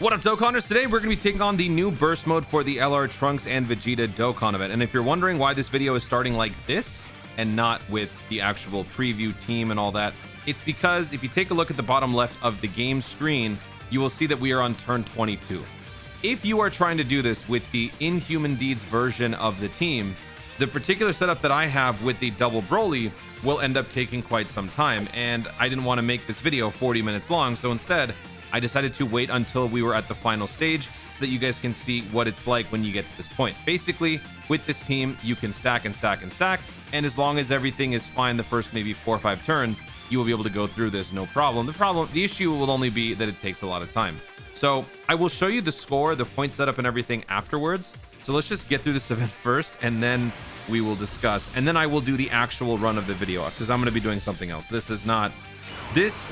What up, Dokkanners? Today we're going to be taking on the new burst mode for the LR Trunks and VEGETA Dokkan event. And if you're wondering why this video is starting like this and not with the actual preview team and all that, it's because if you take a look at the bottom left of the game screen, you will see that we are on turn 22. If you are trying to do this with the Inhuman Deeds version of the team, the particular setup that I have with the double Broly will end up taking quite some time, and I didn't want to make this video 40 minutes long, so instead I decided to wait until we were at the final stage so that you guys can see what it's like when you get to this point. Basically, with this team, you can stack and stack and stack, and as long as everything is fine the first maybe 4 or 5 turns, you will be able to go through this no problem. The issue will only be that it takes a lot of time. So I will show you the score, the point setup, and everything afterwards. So let's just get through this event first, and then we will discuss. And then I will do the actual run of the video because I'm going to be doing something else.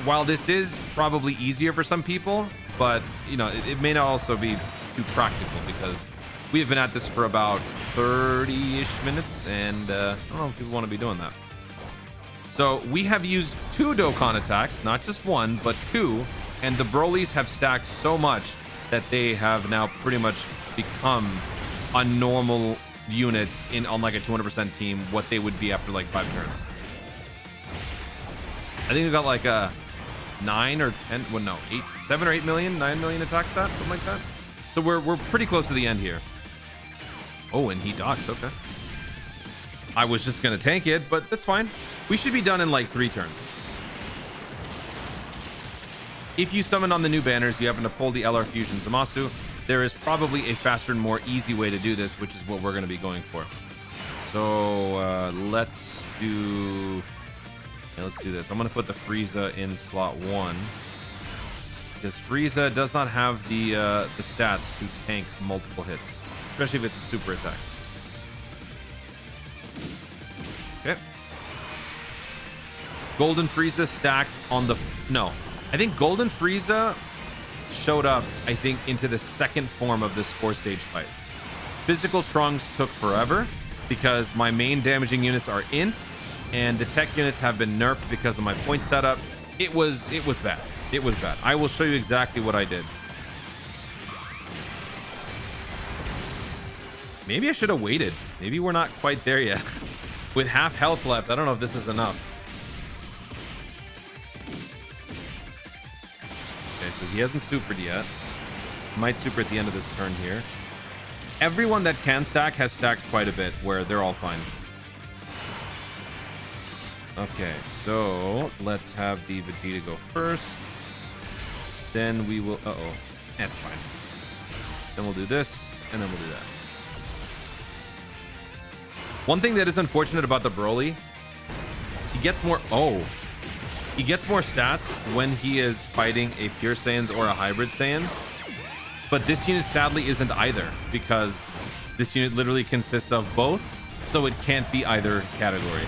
While this is probably easier for some people, but you know, it may not also be too practical because we have been at this for about 30-ish minutes, and I don't know if people want to be doing that. So we have used 2 Dokkan attacks, not just 1, but 2, and the Brolys have stacked so much that they have now pretty much become a normal unit on like a 200% team, what they would be after like 5 turns. I think we got like a 9 or 10, well, no, 7 or 8 million, 9 million attack stat, something like that. So we're pretty close to the end here. Oh, and he dodged. Okay. I was just gonna tank it, but that's fine. We should be done in like 3 turns. If you summon on the new banners, you happen to pull the LR Fusion Zamasu, there is probably a faster and more easy way to do this, which is what we're going to be going for. So let's do this. I'm going to put the Frieza in slot 1 because Frieza does not have the stats to tank multiple hits, especially if it's a super attack. Okay. Golden Frieza stacked on the I think Golden Frieza showed up, I think, into the second form of this 4-stage fight. Physical Trunks took forever because my main damaging units are int, and the tech units have been nerfed because of my point setup. It was bad. It was bad. I will show you exactly what I did. Maybe I should have waited. Maybe we're not quite there yet. With half health left, I don't know if this is enough. Okay, so he hasn't supered yet. Might super at the end of this turn here. Everyone that can stack has stacked quite a bit, where they're all fine. Okay, so let's have the VEGETA go first. Then we will... That's fine. Then we'll do this, and then we'll do that. One thing that is unfortunate about the Broly, he gets more... He gets more stats when he is fighting a Pure Saiyans or a Hybrid Saiyan. But this unit sadly isn't either, because this unit literally consists of both, so it can't be either category,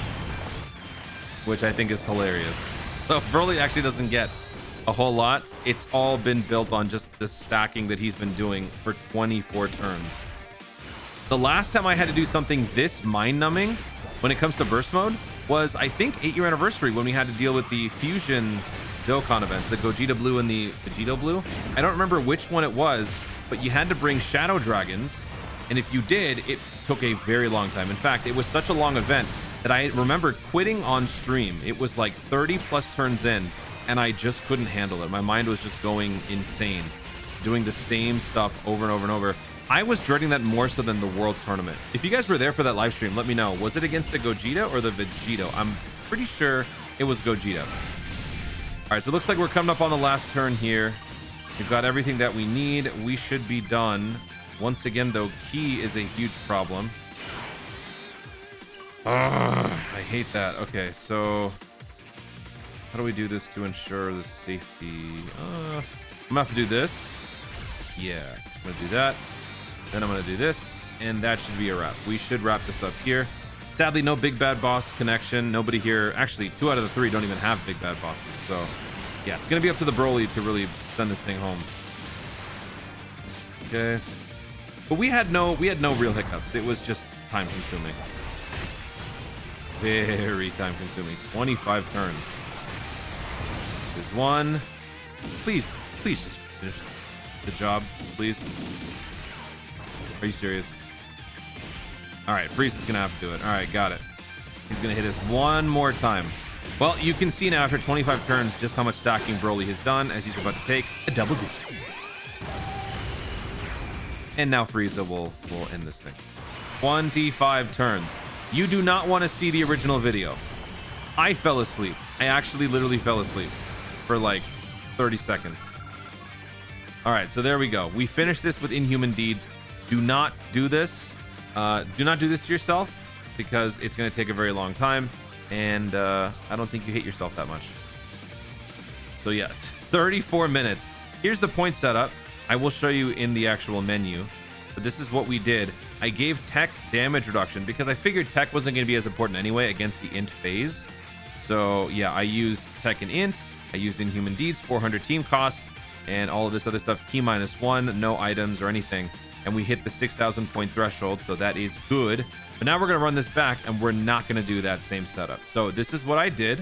which I think is hilarious. So Broly actually doesn't get a whole lot. It's all been built on just the stacking that he's been doing for 24 turns. The last time I had to do something this mind-numbing when it comes to burst mode was, I think, 8-year anniversary when we had to deal with the Fusion Dokkan events, the Gogeta Blue and the VEGETA Blue. I don't remember which one it was, but you had to bring Shadow Dragons, and if you did, it took a very long time. In fact, it was such a long event that I remember quitting on stream. It was like 30 plus turns in, and I just couldn't handle it. My mind was just going insane, doing the same stuff over and over and over. I was dreading that more so than the World Tournament. If you guys were there for that live stream, let me know. Was it against the Gogeta or the VEGETA? I'm pretty sure it was Gogeta. All right, so it looks like we're coming up on the last turn here. We've got everything that we need. We should be done. Once again, though, key is a huge problem. I hate that. Okay, so how do we do this to ensure the safety? I'm gonna have to do this. Yeah, I'm gonna do that. Then I'm going to do this, and that should be a wrap. We should wrap this up here. Sadly, no big bad boss connection. Nobody here. Actually, 2 out of the 3 don't even have big bad bosses. So, yeah, it's going to be up to the Broly to really send this thing home. Okay. But we had no real hiccups. It was just time consuming. Very time consuming. 25 turns. There's one. Please just finish. the job, please? Are you serious? All right, Freeze is gonna have to do it. All right, got it. He's gonna hit us one more time. Well, you can see now after 25 turns just how much stacking Broly has done as he's about to take a double digits. And now Frieza will end this thing. 25 turns. You do not want to see the original video. I fell asleep. I actually literally fell asleep for like 30 seconds. All right, so there we go. We finished this with Inhuman Deeds. Do not do this. Do not do this to yourself because it's going to take a very long time. And I don't think you hit yourself that much. So yeah, 34 minutes. Here's the point setup. I will show you in the actual menu. But this is what we did. I gave Tech damage reduction because I figured Tech wasn't going to be as important anyway against the Int phase. So yeah, I used Tech and Int. I used Inhuman Deeds, 400 team cost, and all of this other stuff, T-1, no items or anything. And we hit the 6,000 point threshold, so that is good. But now we're going to run this back, and we're not going to do that same setup. So this is what I did.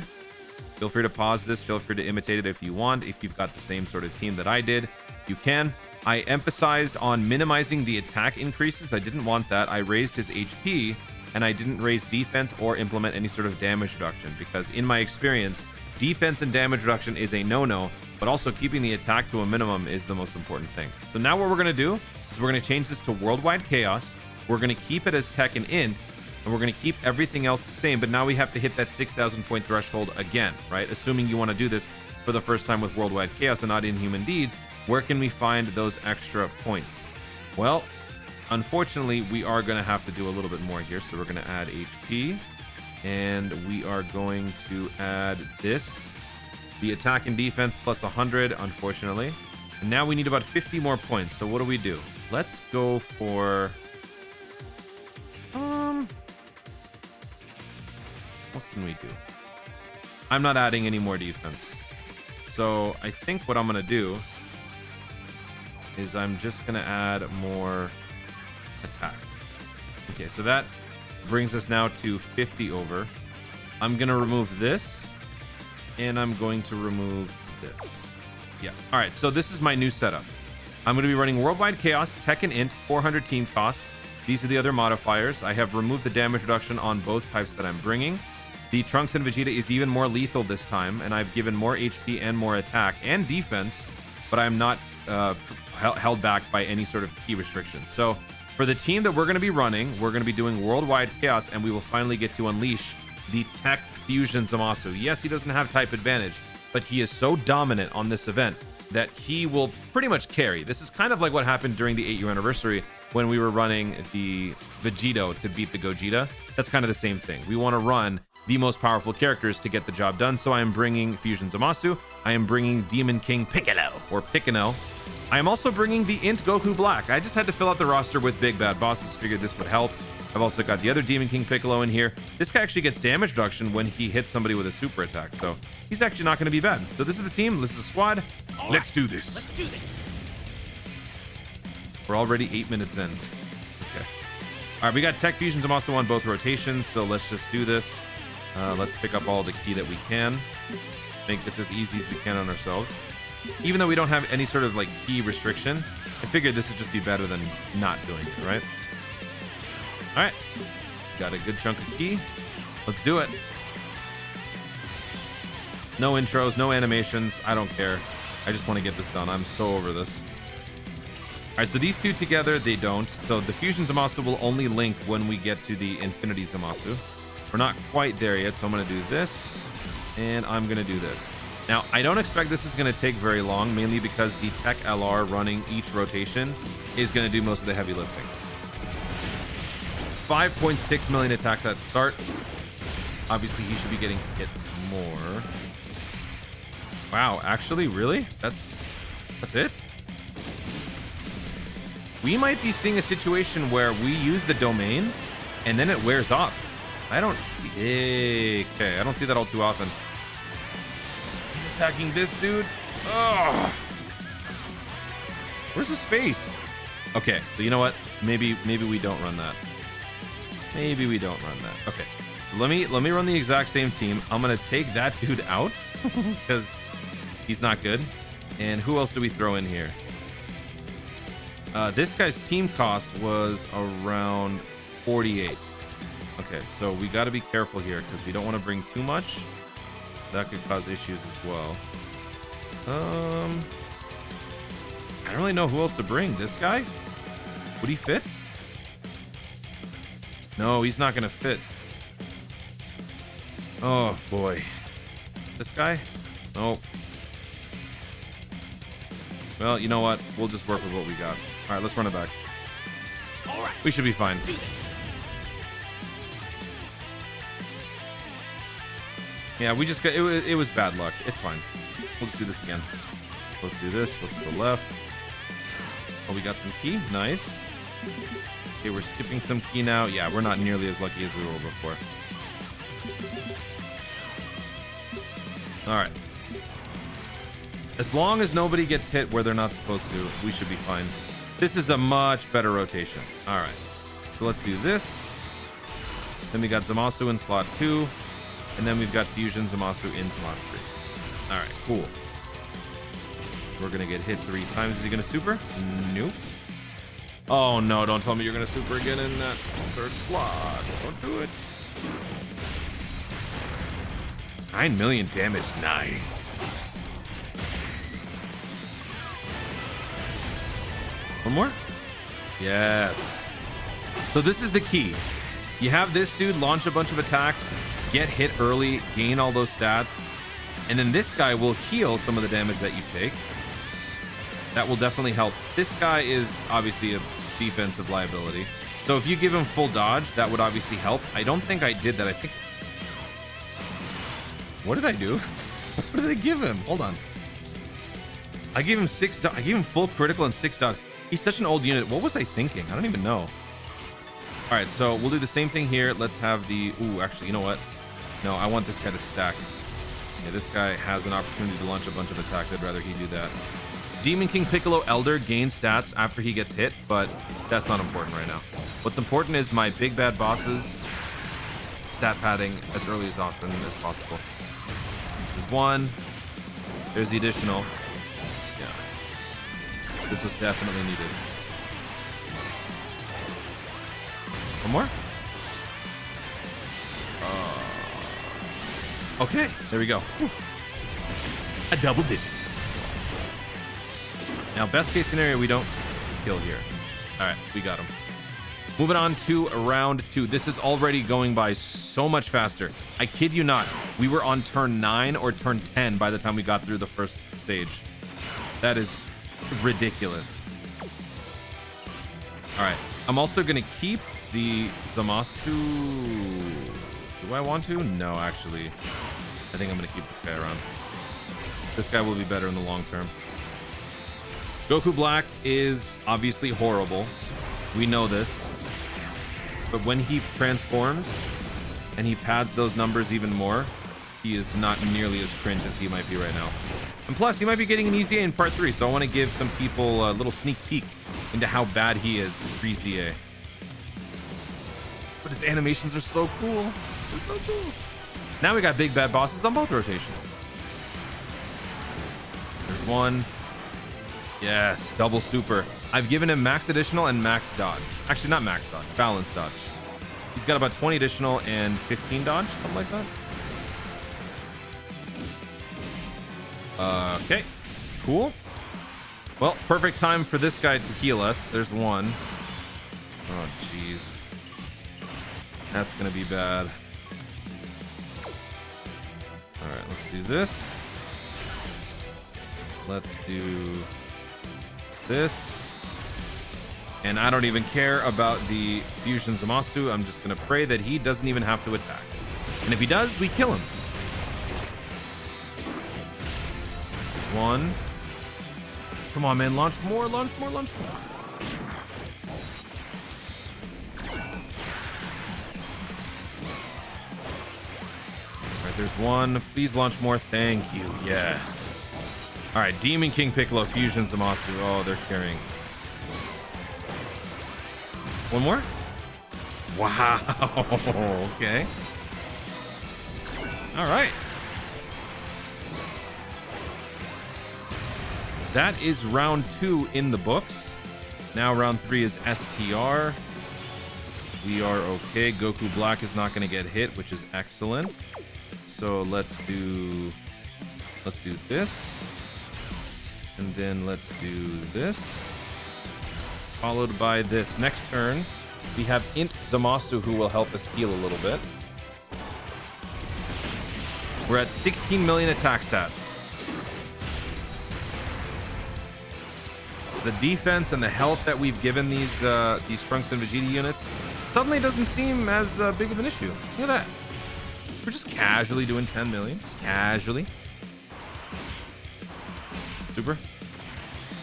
Feel free to pause this. Feel free to imitate it if you want. If you've got the same sort of team that I did, you can. I emphasized on minimizing the attack increases. I didn't want that. I raised his HP, and I didn't raise defense or implement any sort of damage reduction, because in my experience, defense and damage reduction is a no-no, but also keeping the attack to a minimum is the most important thing. So now what we're going to do is we're going to change this to Worldwide Chaos. We're going to keep it as Tech and Int, and we're going to keep everything else the same, but now we have to hit that 6,000 point threshold again, right? Assuming you want to do this for the first time with Worldwide Chaos and not Inhuman Deeds, where can we find those extra points? Well, unfortunately, we are going to have to do a little bit more here. So we're going to add HP, and we are going to add this, the attack and defense plus 100, unfortunately. And now we need about 50 more points. So what do? Let's go for... what can we do? I'm not adding any more defense. So I think what I'm going to do is I'm just going to add more attack. Okay, so that brings us now to 50 over. I'm going to remove this, and I'm going to remove this. Yeah. All right, so this is my new setup. I'm going to be running Worldwide Chaos, Tech and Int, 400 team cost. These are the other modifiers. I have removed the damage reduction on both types that I'm bringing. The Trunks and Vegeta is even more lethal this time, and I've given more HP and more attack and defense, but I'm not held back by any sort of key restriction. So for the team that we're going to be running, we're going to be doing Worldwide Chaos, and we will finally get to unleash the Tech Fusion Zamasu. Yes, he doesn't have type advantage, but he is so dominant on this event that he will pretty much carry. This is kind of like what happened during the 8-year anniversary when we were running the Vegito to beat the Gogeta. That's kind of the same thing. We want to run the most powerful characters to get the job done. So I am bringing Fusion Zamasu. I am bringing Demon King Piccolo, or Piccino. I am also bringing the Int Goku Black. I just had to fill out the roster with big bad bosses. Figured this would help. I've also got the other Demon King Piccolo in here. This guy actually gets damage reduction when he hits somebody with a super attack. So he's actually not going to be bad. So this is the team. This is the squad. Let's do this. Let's do this. We're already 8 minutes in. Okay. All right, we got Tech Fusions. I'm also on both rotations, so let's just do this. Let's pick up all the key that we can. Make this as easy as we can on ourselves. Even though we don't have any sort of like key restriction, I figured this would just be better than not doing it, right? All right, got a good chunk of key. Let's do it. No intros, no animations. I don't care. I just want to get this done. I'm so over this. All right, so these two together, they don't. So the Fusion Zamasu will only link when we get to the Infinity Zamasu. We're not quite there yet, so I'm going to do this, and I'm going to do this. Now, I don't expect this is going to take very long, mainly because the Tech LR running each rotation is going to do most of the heavy lifting. 5.6 million attacks at the start. Obviously, he should be getting hit more. Wow, actually, really? That's it? We might be seeing a situation where we use the domain, and then it wears off. I don't see... Okay, I don't see that all too often. He's attacking this dude. Ugh. Where's his face? Okay, so you know what? Maybe we don't run that. Maybe we don't run that. Okay, so let me run the exact same team. I'm gonna take that dude out because he's not good. And who else do we throw in here? This guy's team cost was around 48. Okay, so we got to be careful here because we don't want to bring too much. That could cause issues as well. I don't really know who else to bring. This guy? Would he fit? No, he's not going to fit. Oh, boy. This guy? Nope. Well, you know what? We'll just work with what we got. All right, let's run it back. All right, we should be fine. let's do this. Yeah, we just got it was bad luck. It's fine. We'll just do this again. Let's do this. Let's go left. Oh, we got some key. Nice. Okay, we're skipping some key now. Yeah, we're not nearly as lucky as we were before. All right. As long as nobody gets hit where they're not supposed to, we should be fine. This is a much better rotation. All right. So let's do this. Then we got Zamasu in slot 2. And then we've got Fusion Zamasu in slot 3. All right, cool. We're going to get hit 3 times. Is he going to super? Nope. Oh, no. Don't tell me you're going to super again in that 3rd slot. Don't do it. 9 million damage. Nice. One more? Yes. So this is the key. You have this dude launch a bunch of attacks, get hit early, gain all those stats, and then this guy will heal some of the damage that you take. That will definitely help. This guy is obviously a defensive liability. So if you give him full dodge, that would obviously help. I don't think I did that. I think... What did I do? What did I give him? Hold on. I gave him 6... I gave him full critical and 6 dodge. He's such an old unit. What was I thinking? I don't even know. All right, so we'll do the same thing here. Let's have the... Ooh, actually, you know what? No, I want this guy to stack. Yeah, this guy has an opportunity to launch a bunch of attacks. I'd rather he do that. Demon King Piccolo Elder gains stats after he gets hit, but that's not important right now. What's important is my big bad bosses stat padding as early as often as possible. There's 1. There's the additional. Yeah. This was definitely needed. One more? Okay, there we go. Whew. A double digits. Now, best case scenario, we don't kill here. All right, we got him. Moving on to round 2. This is already going by so much faster. I kid you not. We were on turn 9 or turn 10 by the time we got through the first stage. That is ridiculous. All right, I'm also going to keep the Zamasu. Do I want to? No, actually. I think I'm going to keep this guy around. This guy will be better in the long term. Goku Black is obviously horrible. We know this. But when he transforms and he pads those numbers even more, he is not nearly as cringe as he might be right now. And plus, he might be getting an EZA in part 3, so I want to give some people a little sneak peek into how bad he is pre-ZA. But his animations are so cool. They're so cool. Now we got big bad bosses on both rotations. There's 1. Yes, double super. I've given him max additional and max dodge. Actually, not max dodge, balanced dodge. He's got about 20 additional and 15 dodge, something like that. Okay, cool. Well, perfect time for this guy to heal us. There's 1. Oh, jeez. That's gonna be bad. All right, let's do this. Let's do this. And I don't even care about the Fusion Zamasu. I'm just gonna pray that he doesn't even have to attack. And if he does, we kill him. There's 1. Come on, man, launch more, launch more, launch more. There's 1. Please launch more. Thank you. Yes. All right. Demon King Piccolo, Fusion Zamasu. Oh, they're carrying. 1 more. Wow. Okay. All right. That is round 2 in the books. Now round 3 is STR. We are okay. Goku Black is not going to get hit, which is excellent. So let's do this. And then let's do this. Followed by this. Next turn, we have Int Zamasu, who will help us heal a little bit. We're at 16 million attack stat. The defense and the health that we've given these Trunks and Vegeta units suddenly doesn't seem as big of an issue. Look at that. We're just casually doing 10 million. Just casually. Super.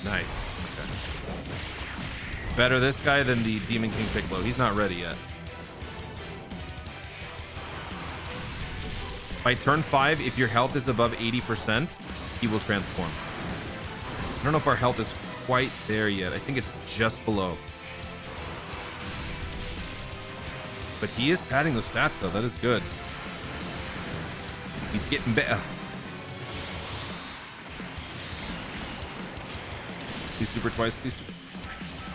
Nice. Okay. Better this guy than the Demon King Piccolo. He's not ready yet. By turn 5, if your health is above 80%, he will transform. I don't know if our health is quite there yet. I think it's just below. But he is padding those stats, though. That is good. He's getting better. Please super twice. Please super twice.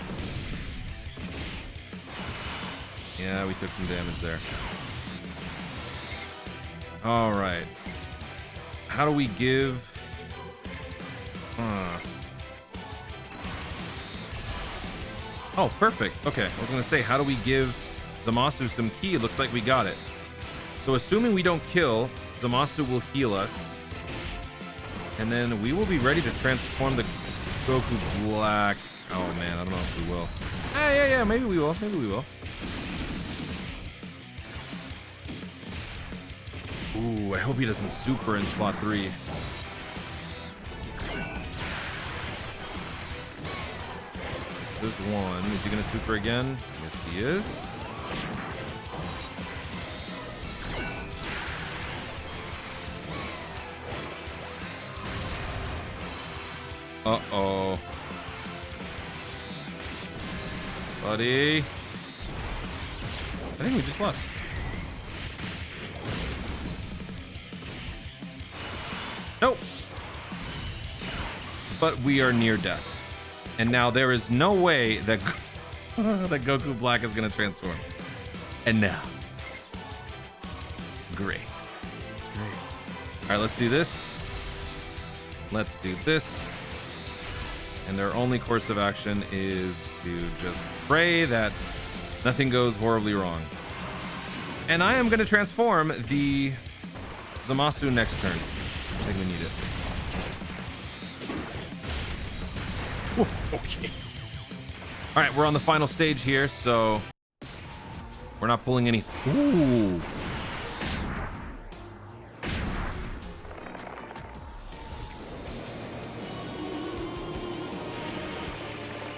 Yeah, we took some damage there. All right. How do we give... Oh, perfect. Okay, I was going to say, how do we give Zamasu some ki? It looks like we got it. So assuming we don't kill, Zamasu will heal us. And then we will be ready to transform the Goku Black. Oh, man, I don't know if we will. Yeah, maybe we will. Maybe we will. Ooh, I hope he doesn't super in slot 3. There's one. Is he gonna super again? Yes, he is. Uh-oh. Buddy. I think we just left. Nope. But we are near death. And now there is no way that, that Goku Black is going to transform. And now. Great. That's great. All right, let's do this. Let's do this. And their only course of action is to just pray that nothing goes horribly wrong. And I am going to transform the Zamasu next turn. I think we need it. Okay. All right, we're on the final stage here, so we're not pulling any. Ooh.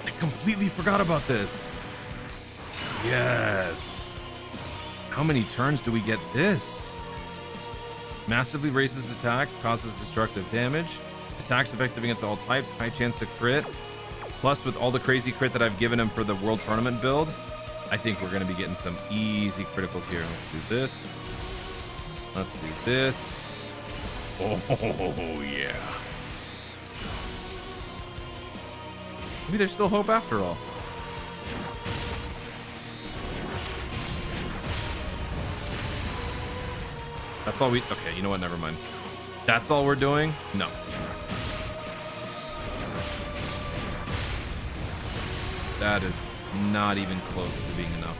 I completely forgot about this. Yes. How many turns do we get this? Massively raises attack, causes destructive damage. Attacks effective against all types, high chance to crit. Plus, with all the crazy crit that I've given him for the World Tournament build, I think we're going to be getting some easy criticals here. Let's do this. Let's do this. Oh, yeah. Maybe there's still hope after all. That's all we... Okay, you know what? Never mind. That's all we're doing? No. That is not even close to being enough.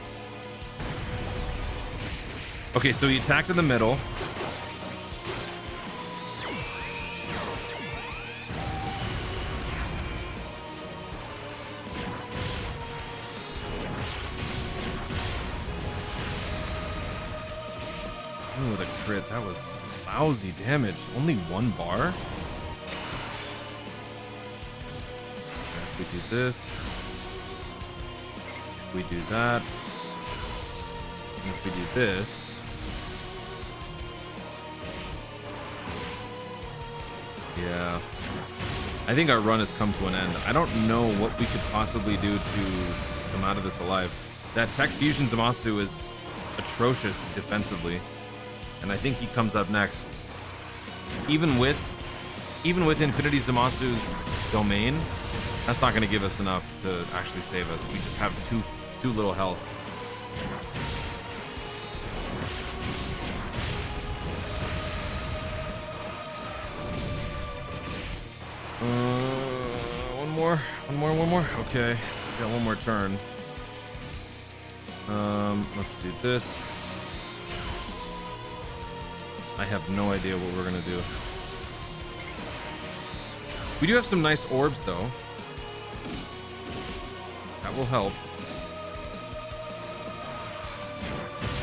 Okay, so he attacked in the middle. Ooh, the crit. That was lousy damage. Only 1 bar? If we do this. We do that. And if we do this, yeah, I think our run has come to an end. I don't know what we could possibly do to come out of this alive. That Tech Fusion Zamasu is atrocious defensively, and I think he comes up next. Even with Infinity Zamasu's domain, That's not going to give us enough to actually save us. We just have too little health. One more. Okay, got one more turn. Let's do this. I have no idea what we're gonna do. We do have some nice orbs though. That will help.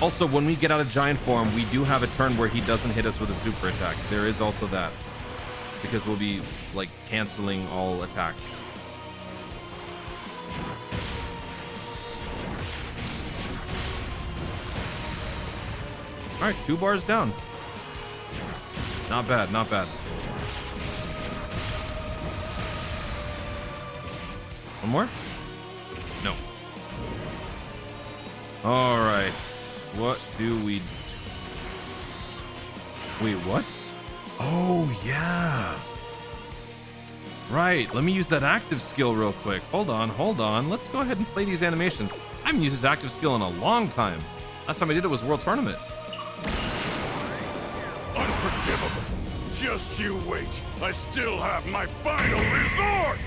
Also, when we get out of giant form, we do have a turn where he doesn't hit us with a super attack. There is also that, because we'll be like canceling all attacks. All right, 2 bars down. Not bad, not bad. One more? No. All right, what do we do? Wait, what? Oh, yeah. Right, let me use that active skill real quick. Hold on. Let's go ahead and play these animations. I haven't used this active skill in a long time. Last time I did it was World Tournament. Unforgivable. Just you wait. I still have my final resort!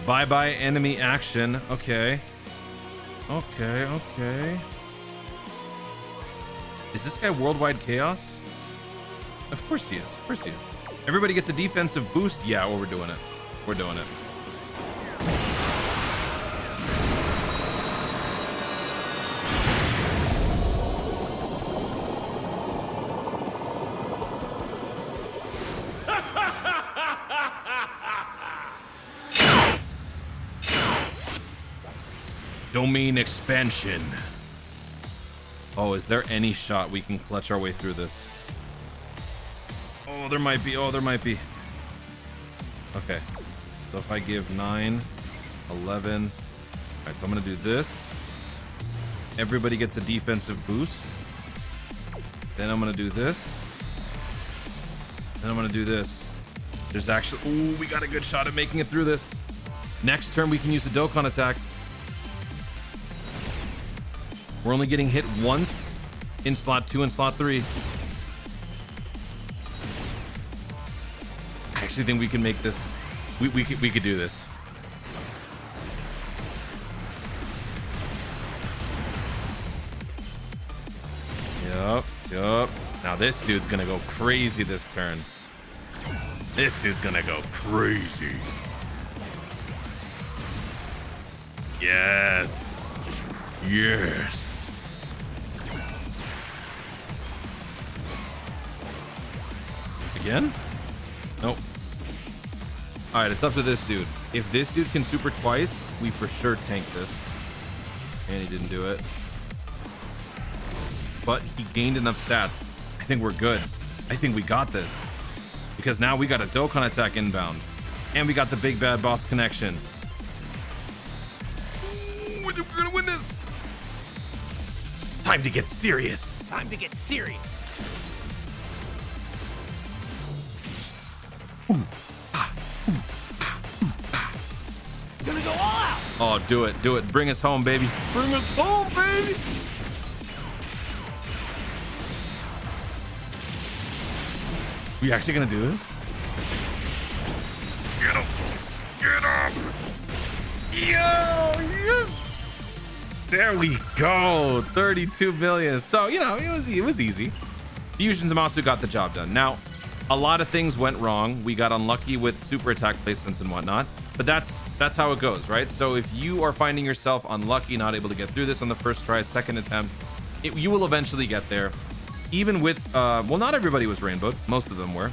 Bye-bye enemy action. Okay. Is this guy worldwide chaos? Of course he is. Everybody gets a defensive boost. Yeah, well, we're doing it. Domain expansion. Oh, is there any shot we can clutch our way through this? Oh, there might be. Okay. So if I give 9, 11. All right, so I'm going to do this. Everybody gets a defensive boost. Then I'm going to do this. Then I'm going to do this. There's actually... Ooh, we got a good shot at making it through this. Next turn, we can use the Dokkan attack. We're only getting hit once in slot 2 and slot 3. I actually think we can make this. We could do this. Yup. Now this dude's gonna go crazy this turn. This dude's gonna go crazy. Yes. Again? Nope. All right, it's up to this dude. If this dude can super twice, we for sure tank this. And he didn't do it. But he gained enough stats. I think we're good. I think we got this. Because now we got a Dokkan attack inbound. And we got the big bad boss connection. Ooh, we're gonna win this. Time to get serious. Gonna go all out! Oh, do it. Bring us home, baby. We actually gonna do this? Get him! Yo, yes! There we go. 32 million. So, you know, it was easy. Fusion Zamasu got the job done. Now, a lot of things went wrong. We got unlucky with super attack placements and whatnot, but that's how it goes, right? So if you are finding yourself unlucky, not able to get through this on the first try, second attempt, you will eventually get there. Even with, well, not everybody was rainbowed. Most of them were.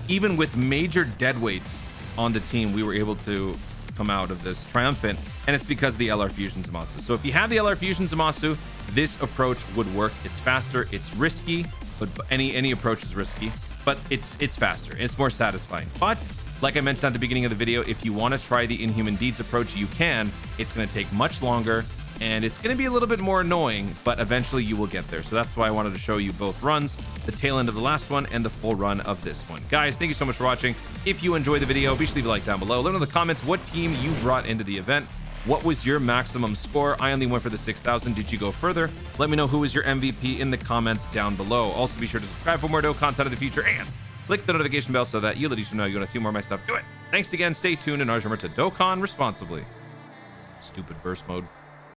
Even with major dead weights on the team, we were able to come out of this triumphant, and it's because of the LR Fusion Zamasu. So if you have the LR Fusion Zamasu, this approach would work. It's faster, it's risky, but any approach is risky, but it's faster, it's more satisfying. But like I mentioned at the beginning of the video, if you want to try the Inhuman Deeds approach, you can. It's going to take much longer, and it's going to be a little bit more annoying, but eventually you will get there. So that's why I wanted to show you both runs, the tail end of the last one and the full run of this one. Guys, thank you so much for watching. If you enjoyed the video, be sure to leave a like down below. Let me know in the comments what team you brought into the event. What was your maximum score? I only went for the 6,000. Did you go further? Let me know who was your MVP in the comments down below. Also, be sure to subscribe for more Dokkan content in the future, and click the notification bell so that you'll at least know you want to see more of my stuff. Do it. Thanks again. Stay tuned, and always remember to Dokkan responsibly. Stupid burst mode.